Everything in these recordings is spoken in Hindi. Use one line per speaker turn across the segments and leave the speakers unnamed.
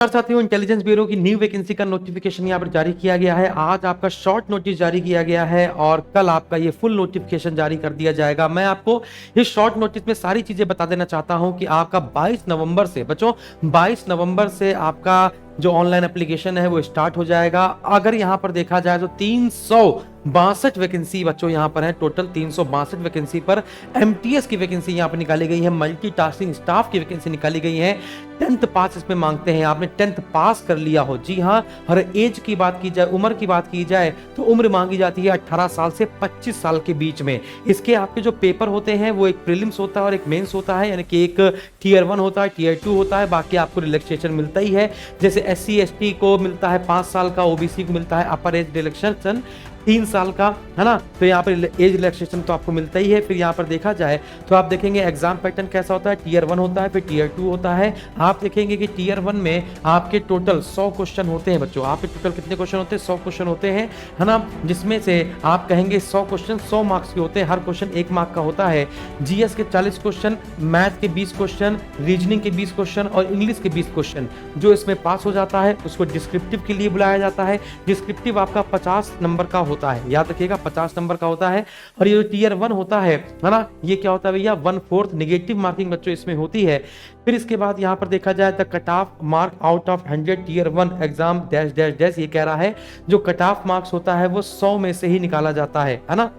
साथियों, इंटेलिजेंस ब्यूरो की न्यू वैकेंसी का नोटिफिकेशन यहाँ पर जारी किया गया है। आज आपका शॉर्ट नोटिस जारी किया गया है और कल आपका ये फुल नोटिफिकेशन जारी कर दिया जाएगा। मैं आपको इस शॉर्ट नोटिस में सारी चीजें बता देना चाहता हूं कि आपका 22 नवंबर से बच्चों 22 नवंबर से आपका जो ऑनलाइन एप्लीकेशन है वो स्टार्ट हो जाएगा। अगर यहां पर देखा जाए तो 362 वैकेंसी बच्चों यहां पर है। टोटल 362 वैकेंसी पर एमटीएस की वैकेंसी यहां पर निकाली गई है, मल्टीटास्किंग स्टाफ की वैकेंसी निकाली गई है। 10th पास इसमें मांगते हैं, आपने 10th पास कर लिया हो। जी हाँ, हर एज की बात की जाए, उम्र की बात की जाए तो उम्र मांगी जाती है 18 साल से 25 साल के बीच में। इसके आपके जो पेपर होते हैं वो एक प्रीलिम्स होता है और एक मेंस होता है, यानी कि एक टियर 1 होता है, टियर 2 होता है। बाकी आपको रिलैक्सेशन मिलता ही है, जैसे SC ST को मिलता है 5 साल का, OBC को मिलता है अपर एज रिलैक्सेशन 3 साल का, है ना। तो यहाँ पर एज रिलैक्सेशन तो आपको मिलता ही है। फिर यहाँ पर देखा जाए तो आप देखेंगे एग्जाम पैटर्न कैसा होता है। टियर 1 होता है, फिर टियर 2 होता है। आप देखेंगे कि टियर 1 में आपके टोटल 100 क्वेश्चन होते हैं बच्चों। आपके टोटल कितने क्वेश्चन होते हैं? 100 क्वेश्चन होते हैं, है ना। जिसमें से आप कहेंगे 100 क्वेश्चन 100 मार्क्स के होते हैं, हर क्वेश्चन 1 मार्क का होता है। GS के 40 क्वेश्चन, मैथ के 20 क्वेश्चन, रीजनिंग के 20 क्वेश्चन और इंग्लिश के 20 क्वेश्चन। जो इसमें पास हो जाता है उसको डिस्क्रिप्टिव के लिए बुलाया जाता है। डिस्क्रिप्टिव आपका 50 नंबर का होता है, याद रखिएगा 50 नंबर का होता है। और ये जो टियर 1 होता है ना, ये क्या होता है भैया? 1/4 नेगेटिव मार्किंग बच्चों इसमें होती है। फिर इसके बाद यहां पर देखा जाए तो cut off mark out of 100 tier 1 exam dash dash dash, ये कह रहा है जो कट ऑफ मार्क्स होता है वो 100 में से ही निकाला जाता है ना।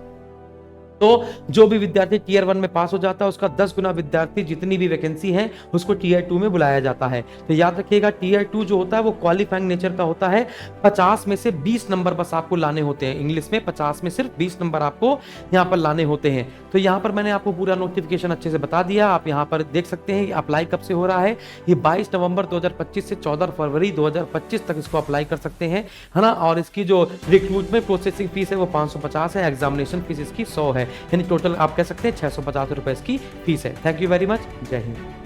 तो जो भी विद्यार्थी टियर 1 में पास हो जाता है उसका 10 गुना विद्यार्थी जितनी भी वैकेंसी है उसको टियर 2 में बुलाया जाता है। तो याद रखिएगा टियर 2 जो होता है वो क्वालिफाइंग नेचर का होता है। 50 में से 20 नंबर बस आपको लाने होते हैं। इंग्लिश में 50 में सिर्फ 20 नंबर आपको यहाँ पर लाने होते हैं। तो यहाँ पर मैंने आपको पूरा नोटिफिकेशन अच्छे से बता दिया। आप यहाँ पर देख सकते हैं कि अप्लाई कब से हो रहा है। ये 22 नवंबर 2025 से 14 फरवरी 2025 तक इसको अप्लाई कर सकते हैं, है ना। और इसकी जो रिक्रूटमेंट प्रोसेसिंग फीस है वो 550 है, एग्जामिनेशन फीस इसकी 100 है, यानी टोटल आप कह सकते हैं 650 रुपए इसकी फीस है। थैंक यू वेरी मच, जय हिंद।